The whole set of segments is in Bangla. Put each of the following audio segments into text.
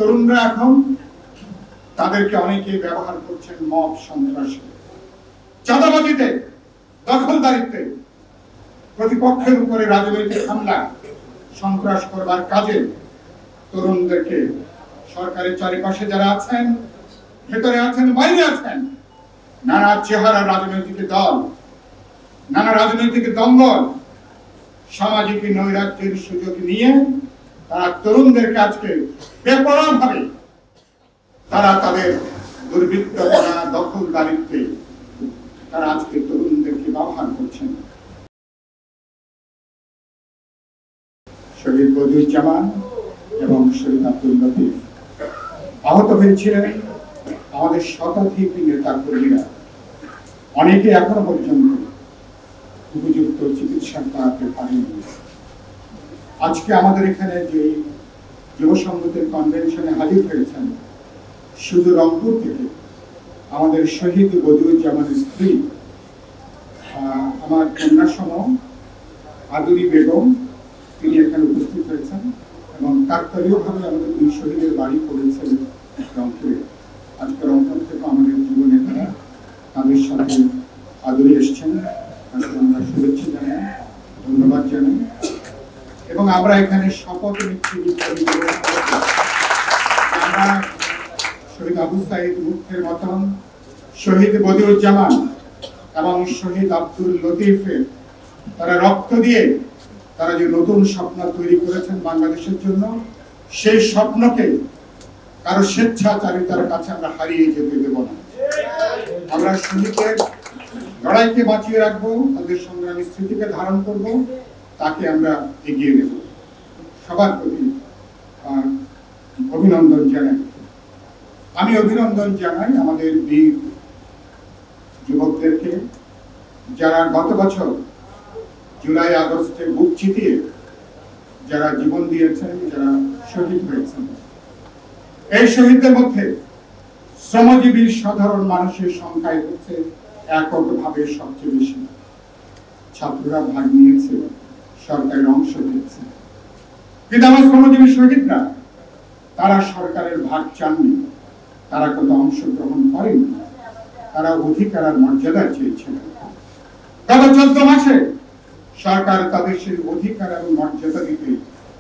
তরুণরা এখন তাদেরকে অনেকে ব্যবহার করছেন মব সন্ত্রাসে, চাঁদাবাজিতে, দখলদারিত্বে, প্রতিপক্ষের উপরে রাজনৈতিক হামলা সন্ত্রাস করবার কাজে তরুণদেরকে সরকারের চারিপাশে যারা আছেন, ভেতরে আছেন, বাইরে আছেন, নানা চেহারা রাজনৈতিক দল, নানা রাজনৈতিক দঙ্গল, সামাজিক নৈরাজ্যের সুযোগ নিয়ে তারা তরুণদেরকে আজকে বেপরোয়াভাবে তারা তাদের দুর্বৃত্তপনা, দখলদারিত্বে তারা আজকে তরুণদেরকে ব্যবহার করছেন। শহীদ বদিউজ্জামান এবং শহীদ আব্দুল লতিফ আহত হয়েছিলেন আমাদের শতাধিক নেতা কর্মীরা, অনেকে এখনো পর্যন্ত উপযুক্ত চিকিৎসা করাতে পারেনি। আজকে আমাদের এখানে যে যুব সংগঠনের কনভেনশনে হাজির হয়েছেন, শুধু রংপুর থেকে আমাদের শহীদ বদিউজ্জামানের স্ত্রী, আমার কন্যাসম আদুরি বেগম, তিনি এখানে উপস্থিত হয়েছেন এবং কাকতালীয়ভাবে আমাদের দুই শহীদের বাড়ি পড়েছেন রংপুরে। আজকে রংপুর থেকে আমাদের যুব নেতারা তাদের সাথে আদুরি এসছেন, আমরা শুভেচ্ছা জানাই, ধন্যবাদ জানাই এবং আমরা এখানে শপথ নিচ্ছি আমরা শহীদ আবু সাইদ মুখের মতন শহীদ বদিউজ্জামান এবং শহীদ আব্দুল লতিফের তারা রক্ত দিয়ে তারা যে নতুন স্বপ্ন তৈরি করেছেন বাংলাদেশের জন্য, সেই স্বপ্নকে কারো স্বেচ্ছাচারিতার কাছে আমরা হারিয়ে যেতে দেব না। আমরা শহীদের লড়াইকে বাঁচিয়ে রাখবো, তাদের সংগ্রামী স্মৃতিকে ধারণ করব, তাকে আমরা এগিয়ে নেব। সবার প্রতি অভিনন্দন জানাই। আমি অভিনন্দন জানাই আমাদের বীর যুবকদেরকে যারা গত বছর জুলাই আগস্টে বুক চিতিয়ে যারা জীবন দিয়েছেন, যারা শহীদ হয়েছেন। এই শহীদদের মধ্যে শ্রমজীবী সাধারণ মানুষের সংখ্যায় হচ্ছে এককভাবে সবচেয়ে বেশি। ছাত্ররা ভাগ নিয়েছে, সরকারের অংশ নিয়েছে, কিন্তু আমার শ্রমজীবী শহীদরা তারা সরকারের ভাগ চাননি, তারা কত অংশগ্রহণ করেনি, তারা অধিকার আর মর্যাদা চেয়েছিলেন। গত 14 মাসে সরকার তাদের সেই অধিকার এবং মর্যাদা দিতে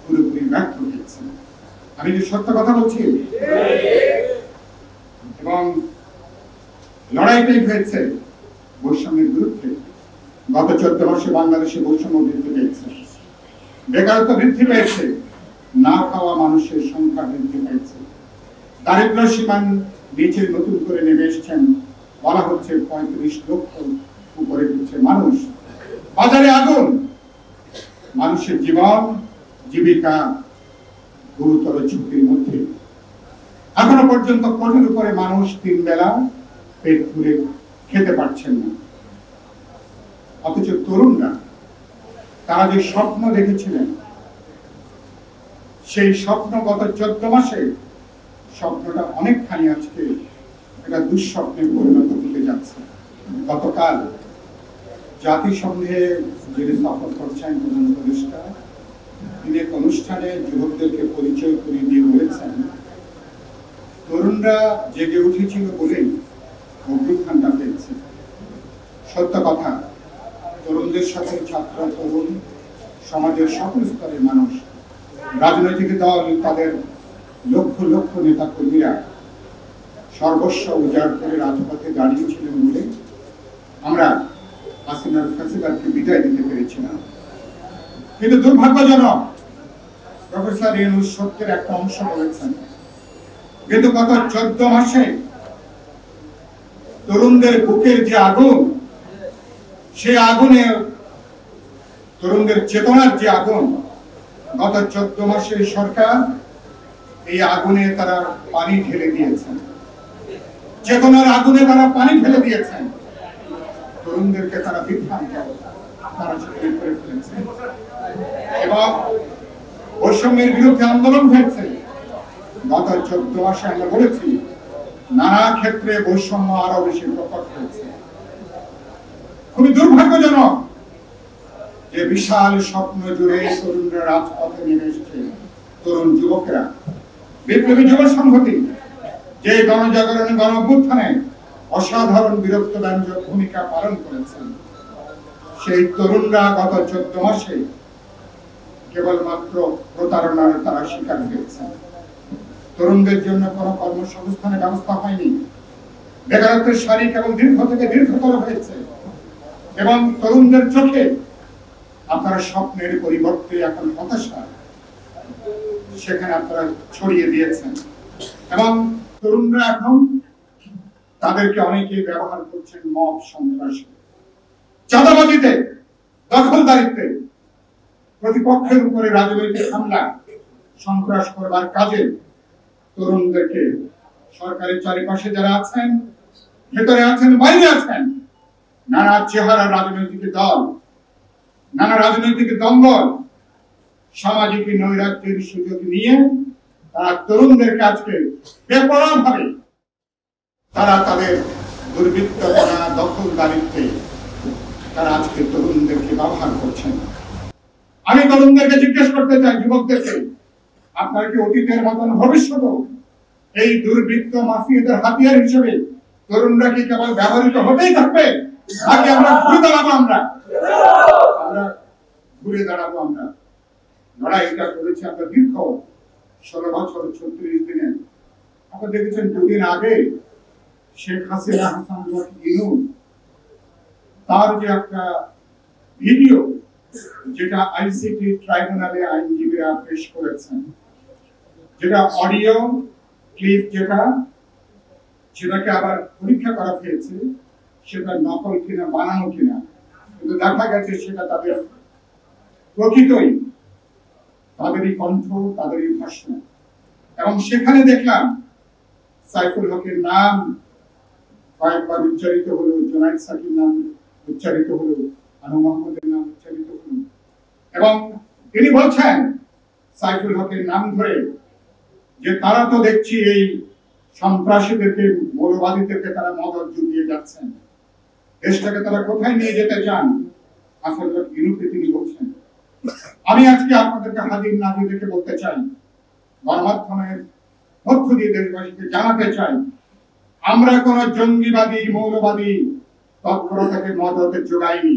পুরোপুরি ব্যর্থ হয়েছে। আমি যে সত্য কথা বলছি, এবং লড়াইটাই হয়েছে বৈষম্যের বিরুদ্ধে। গত 14 মাসে বাংলাদেশে বৈষম্য বৃদ্ধি পেয়েছে, বেকারত্ব বৃদ্ধি পেয়েছে, না খাওয়া মানুষের সংখ্যা বৃদ্ধি পেয়েছে, দারিদ্র্য সীমার নিচে নতুন করে নেমে এসছেন, বলা হচ্ছে 35 লক্ষ উপরে হচ্ছে মানুষ। বাজারে আগুন, মানুষের জীবন জীবিকা গুরুতর ঝুঁকির মধ্যে। এখনো পর্যন্ত কোটির উপরে মানুষ 3 বেলা পেট পুরে খেতে পারছেন না। অথচ তরুণরা তারা যে স্বপ্ন দেখেছিলেন, সেই স্বপ্ন গত 14 মাসে স্বপ্নটা অনেকখানি আজকে এটা দুঃস্বপ্নে পরিণত হতে যাচ্ছে। গতকাল জাতিসংঘে যিনি সফর করছেন প্রধান উপদেষ্টা, তিনি এক অনুষ্ঠানে যুবকদেরকে পরিচয় করিয়ে দিয়ে বলেছেন, তরুণরা জেগে উঠেছিল বলেই অভ্যুত্থানটা পেয়েছে। সত্য কথা, তরুণদের সাথে ছাত্র, তরুণ, সমাজের সকল স্তরের মানুষ, রাজনৈতিক দল, তাদের লক্ষ লক্ষ নেতা কর্মীরা সর্বস্ব উজাড় করে রাজপথে দাঁড়িয়েছিলেন বলে আমরা হাসিনার ফ্যাসিবাদকে বিদায় দিতে পেরেছিলাম। কিন্তু দুর্ভাগ্যজনক, প্রফেসর ইউনূস সত্যের একটা অংশ বলেছেন, কিন্তু গত 14 মাসে তরুণদের বুকের যে আগুন, সেই আগুনে তরুণদের চেতনার যে আগুন, গত 14 মাসে সরকার এই আগুনে তারা পানি ঢেলে দিয়েছেন, চেতনার আগুনে তারা পানি ঢেলে দিয়েছেন, তরুণদেরকে তারা বিভ্রান্ত, তারা করে ফেলেছে এবং বৈষম্যের বিরুদ্ধে আন্দোলন হয়েছে। গত 14 মাসে আমরা বলেছি, নানা ক্ষেত্রে বৈষম্য আরো বেশি প্রকট হয়েছে। খুবই দুর্ভাগ্যজনক যে বিশাল স্বপ্ন জুড়ে তরুণরা রাজপথে নেমে এসেছে, তরুণ যুবকেরা বিপ্লবী যুব সংহতি যে গণজাগরণ গণ অভ্যুত্থানে অসাধারণ বীরত্বব্যঞ্জক ভূমিকা পালন করেছেন, সেই তরুণরা গত 14 মাসে কেবলমাত্র প্রতারণার তারা শিকার হয়েছে। তরুণদের জন্য কোনো কর্মসংস্থানের ব্যবস্থা হয়নি, বেকারত্বের সারি কেবল দীর্ঘ থেকে দীর্ঘতর হয়েছে এবং তরুণদের চোখে আপনারা স্বপ্নের পরিবর্তে এখন হতাশা সেখানে আপনারা ছড়িয়ে দিয়েছেন এবং তরুণরা এখন তাদেরকে অনেকে ব্যবহার করছেন মব সন্ত্রাসে, চাঁদাবাজিতে, দখলদারিত্বে, প্রতিপক্ষের উপরে রাজনৈতিক হামলা সন্ত্রাস করবার কাজে তরুণদেরকে সরকারের চারিপাশে যারা আছেন, ভেতরে আছেন, বাইরে আছেন, নানা চেহারা রাজনৈতিক দল, নানা রাজনৈতিক দঙ্গল, সামাজিক নৈরাজ্যের সুযোগ নিয়ে তারা তরুণদেরকে আজকে বেপরোয়াভাবে তারা তাদের দুর্বৃত্তপনা, দখলদারিত্বে তারা আজকে তরুণদেরকে ব্যবহার করছেন। আমি তরুণদেরকে জিজ্ঞেস করতে চাই, যুবকদেরকে, আপনারা কি অতীতের মতন ভবিষ্যতেও এই দুর্বৃত্ত মাফিয়াদের হাতিয়ার হিসেবে তরুণরা কি কেবল ব্যবহৃত হতেই থাকবে, নাকি আমরা ঘুরে দাঁড়াবো? আমরা ঘুরে দাঁড়াবো। আমরা লড়াইটা করেছি আমরা দীর্ঘ 16 বছর 36 দিনে। আপনারা দেখেছেন দুদিন আগে শেখ হাসিনা তার যে একটা ভিডিও যেটা আইসিটি ট্রাইব্যুনালে আইনজীবীরা পেশ করেছেন, যেটা অডিও ক্লিপ, সেটাকে আবার পরীক্ষা করা হয়েছে সেটা নকল কিনা বানানো কিনা, কিন্তু দেখা গেছে সেটা তাদের প্রকৃতই তাদেরই কণ্ঠ, তাদেরই ভাষণ। এবং সেখানে দেখলাম সাইফুল হকের নাম কয়েকবার উচ্চারিত হলো, জোনায়েদ সাকির নাম উচ্চারিত হলো, আনু মোহাম্মদের নাম উচ্চারিত হলো এবং তিনি বলছেন সাইফুল হকের নাম ধরে যে তারা তো দেখছি এই সন্ত্রাসীদেরকে, মৌলবাদীদেরকে তারা মদত জুগিয়ে যাচ্ছেন, দেশটাকে তারা কোথায় নিয়ে যেতে চান, আসলে বিরুদ্ধে তিনি বলছেন। আমি আজকে আপনাদেরকে হাজির নাজির রেখে বলতে চাই, গণমাধ্যমের মধ্য দিয়ে দেশবাসীকে জানাতে চাই, আমরা কোন জঙ্গিবাদী, মৌলবাদী তৎপরতাকে মদত যোগাইনি,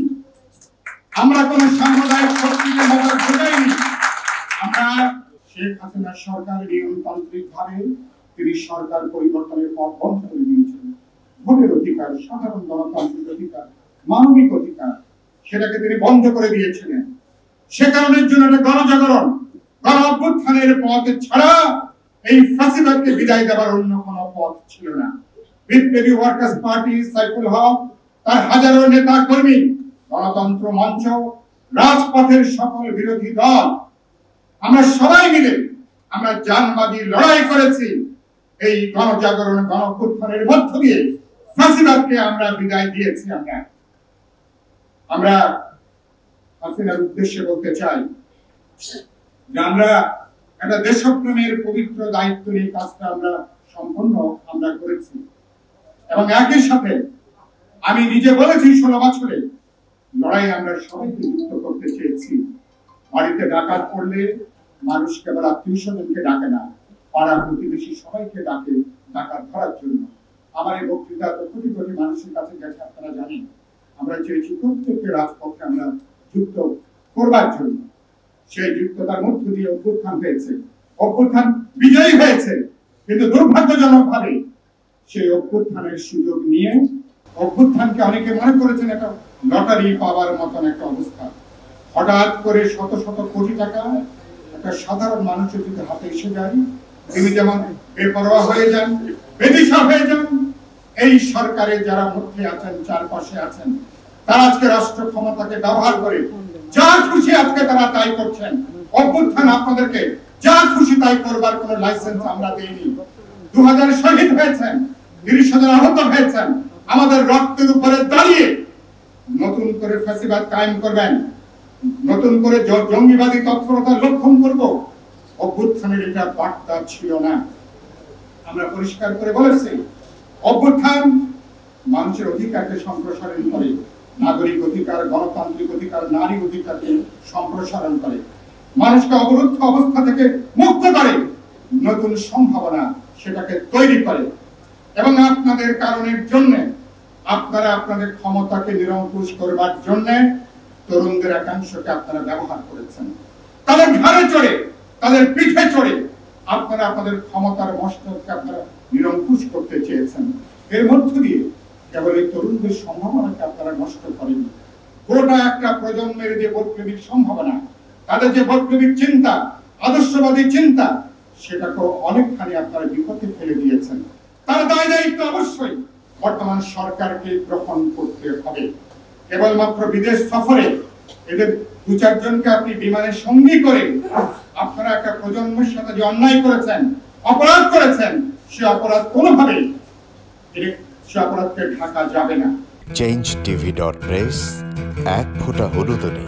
আমরা কোন সাম্প্রদায়িক শক্তিকে মদত যোগাইনি। আমরা শেখ হাসিনা সরকার নিয়মতান্ত্রিক ভাবে তিনি সরকার পরিবর্তনের পথ বন্ধ করে দিয়েছেন। ভোটের অধিকার, সাধারণ গণতান্ত্রিক অধিকার, মানবিক অধিকার, সেটাকে তিনি বন্ধ করে দিয়েছিলেন। সে কারণের জন্য গণজাগরণ, গণ অভ্যুত্থানের পথ ছাড়া এই ফ্যাসিবাদকে বিদায় দেওয়ার অন্য কোন পথ ছিল না। বিপ্লবী ওয়ার্কার্স পার্টি, সাইফুল হক, তার হাজারো নেতা কর্মী, গণতন্ত্র মঞ্চ, রাজপথের সকল বিরোধী দল, আমরা সবাই মিলে আমরা জানবাদী লড়াই করেছি। এই গণজাগরণ, গণ অভ্যুত্থানের মধ্য দিয়ে ফ্যাসিবাদকে আমরা বিদায় দিয়েছি। আমরা হাসিনার উদ্দেশ্যে বলতে চাই যে আমরা একটা দেশপ্রেমের পবিত্র দায়িত্ব নিয়ে কাজটা আমরা সম্পন্ন করেছি এবং একই সাথে আমি নিজে বলেছি 16 বছরে লড়াই আমরা সবাইকে যুক্ত করতে চেয়েছি। বাড়িতে ডাকাত পড়লে মানুষ কেবল আত্মীয় স্বজনকে ডাকে না, পাড়া প্রতিবেশী সবাইকে ডাকে ডাকাত ধরার জন্য। আমার এই বক্তৃতা তো কোটি কোটি মানুষের কাছে গেছে, আপনারা জানেন। আমরা চেয়েছি প্রত্যেককে রাজপথে আমরা যুক্ত করবার জন্য। সেই যুক্ততার মধ্য দিয়ে অভ্যুত্থান হয়েছে, অভ্যুত্থান বিজয়ী হয়েছে, কিন্তু দুর্ভাগ্যজনক ভাবে সেই অভ্যুত্থানের সুযোগ নিয়ে অভ্যুত্থানকে অনেকে মনে করেছেন একটা লটারি পাওয়ার মতন একটা অবস্থা। হঠাৎ করে শত শত কোটি টাকা একটা সাধারণ মানুষের যদি হাতে এসে যায়, তিনি যেমন বেপরোয়া হয়ে যান, বেদিশা হয়ে যান। এই সরকারে যারা মধ্যে আছেন, চারপাশে আছেন, তারা আজকে রাষ্ট্র ক্ষমতাকে ব্যবহার করে যা খুশি আজকে তারা তাই করছেন। অভ্যুত্থান আপনাদেরকে যা খুশি তাই করবার কোন লাইসেন্স আমরা দেইনি। 2000 শহীদ হয়েছেন, 30,000 আহত হয়েছেন। আমাদের রক্তের উপরে দাঁড়িয়ে নতুন করে ফ্যাসিবাদ কায়েম করবেন, নতুন করে জঙ্গিবাদী তৎপরতার লক্ষণ করব, অভ্যুত্থানের এটা বার্তা ছিল না। আমরা পরিষ্কার করে বলেছি, অভ্যুত্থান মানুষের অধিকারকে সম্প্রসারণ করে, নাগরিক অধিকার, গণতান্ত্রিক অধিকার, নারী অধিকারকে সম্প্রসারণ করে, মানুষকে অবরুদ্ধ অবস্থা থেকে মুক্ত করে, নতুন সম্ভাবনা সেটাকে তৈরি করে। এবং আপনাদের কারণের জন্য আপনারা আপনাদের ক্ষমতাকে নিরঙ্কুশ করবার জন্য তরুণদের একাংশকে আপনারা ব্যবহার করেছেন। তাদের ঘাড়ে চড়ে, তাদের পিঠে চড়ে আপনারা আপনাদের ক্ষমতার মস্তককে আপনারা নিরঙ্কুশ করতে চেয়েছেন। এর মধ্য দিয়ে কেবল এই তরুণদের সম্ভাবনাকে আপনারা নষ্ট করেন, গোটা একটা প্রজন্মের যে বৈপ্লবিক সম্ভাবনা, তাদের যে বৈপ্লবিক চিন্তা, আদর্শবাদী চিন্তা, সেটাকেও অনেকখানি আপনারা বিপদে ফেলে দিয়েছেন। তার দায় দায়িত্ব অবশ্যই বর্তমান সরকারকে গ্রহণ করতে হবে। কেবলমাত্র বিদেশ সফরে এদের 2-4 জনকে আপনি বিমানের সঙ্গী করে আপনারা একটা প্রজন্মের সাথে যে অন্যায় করেছেন, অপরাধ করেছেন, সে অপরাধ কোনোভাবেই সে অপরাধকে ঢাকা যাবে না। changetv.press, এক ফোঁটা হলুদ নেই।